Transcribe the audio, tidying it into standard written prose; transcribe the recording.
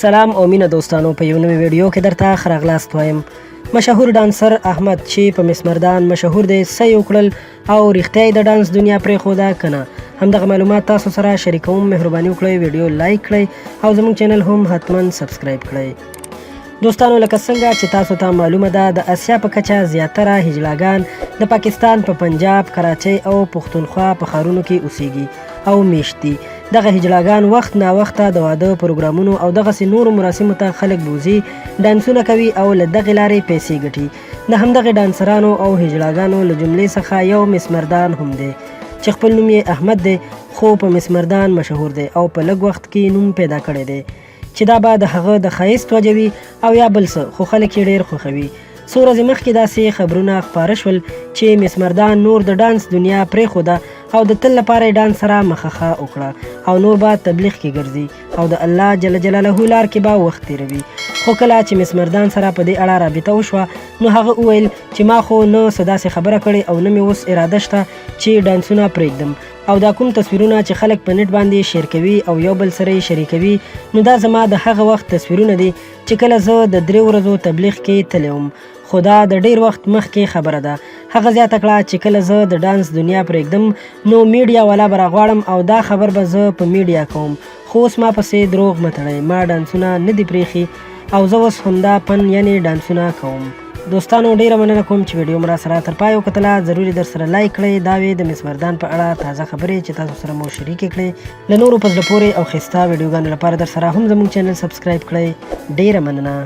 سلام او مینه دوستانو، په یو نوې ویډیو کې درته ښه راغلاست وایم. مشهور ډانسر احمد چې په مس مردان مشهور دی، څه یې وکړل او رښتیا یې د ډانس دنیا پرېښوده که نه؟ همدغه معلومات تاسو سره شریکوم. مهرباني وکړئ ویډیو لایک کړئ او زموږ چینل هم حتما سبسکرایب کړئ. دوستانو، لکه څنګه چې تاسو ته معلومه ده، د اسیا په کچه زیاتره هجلاګان د پاکستان په پنجاب، کراچۍ او پښتونخوا په ښارونو کې اوسیږي او میشت دي. دغه هجلاګان وخت ناوخته د واده پروګرامونو او دغسې نورو مراسمو ته خلک بوځي، ډانسونه کوي او له دغې لارې پیسې ګټي. د همدغې ډانسرانو او هجلاګانو له جملې څخه یو مس مردان هم دی چې خپل نوم یې احمد دی، خو په مس مردان مشهور دی او په لږ وخت کې نوم پیدا کړی دی چې دا به د هغه د ښایست وجه وي او یا بل څه، خو خلک یې ډېر خوښوي. څو ورځې مخکې داسې خبرونه خپاره شول چې مس مردان نور د ډانس دنیا پرېښوده او د تل لپاره یې ډانس سره مخه وکړه او نور به تبلیغ کې ګرځي او د الله جل جلاله لار کې به وخت تېروي. خو کله چې مس مردان سره په دې اړه رابطه وشوه، نو هغه وویل چې ما خو نه څه داسې خبره کړې او نه مې اوس اراده شته چې ډانسونه پرېږدم، او دا کوم تصویرونه چې خلک په نټ باندې شیر کوي او یو بل سره یې شریکوي، نو دا زما د هغه وخت تصویرونه دي چې کله زه د 3 ورځو تبلیغ کې تللی وم، خو دا د ډېر وخت مخکې خبره ده. هغه زیاته کړه چې کله زه د ډانس دنیا پرېږدم نو میډیا والا به راغواړم او دا خبر به زه په میډیا کوم، خو اوس ما پسې دروغ مه تړئ، ما ډانسونه نه دي پرېښي او زه اوس همدا فن یعنې ډانسونه کوم. دوستانو، ډیره مننه کوم چې ویډیو مو را سره تر پای وکتله. ضروري در سره لایک کړئ. دا وې د مس مردان په اړه تازه خبرې چې تاسو سره مو شریکې کړې. له نورو په زړه پورې او ښایسته ویډیوګانو لپاره در سره هم زموږ چینل سبسکرایب کړئ. ډیره مننه.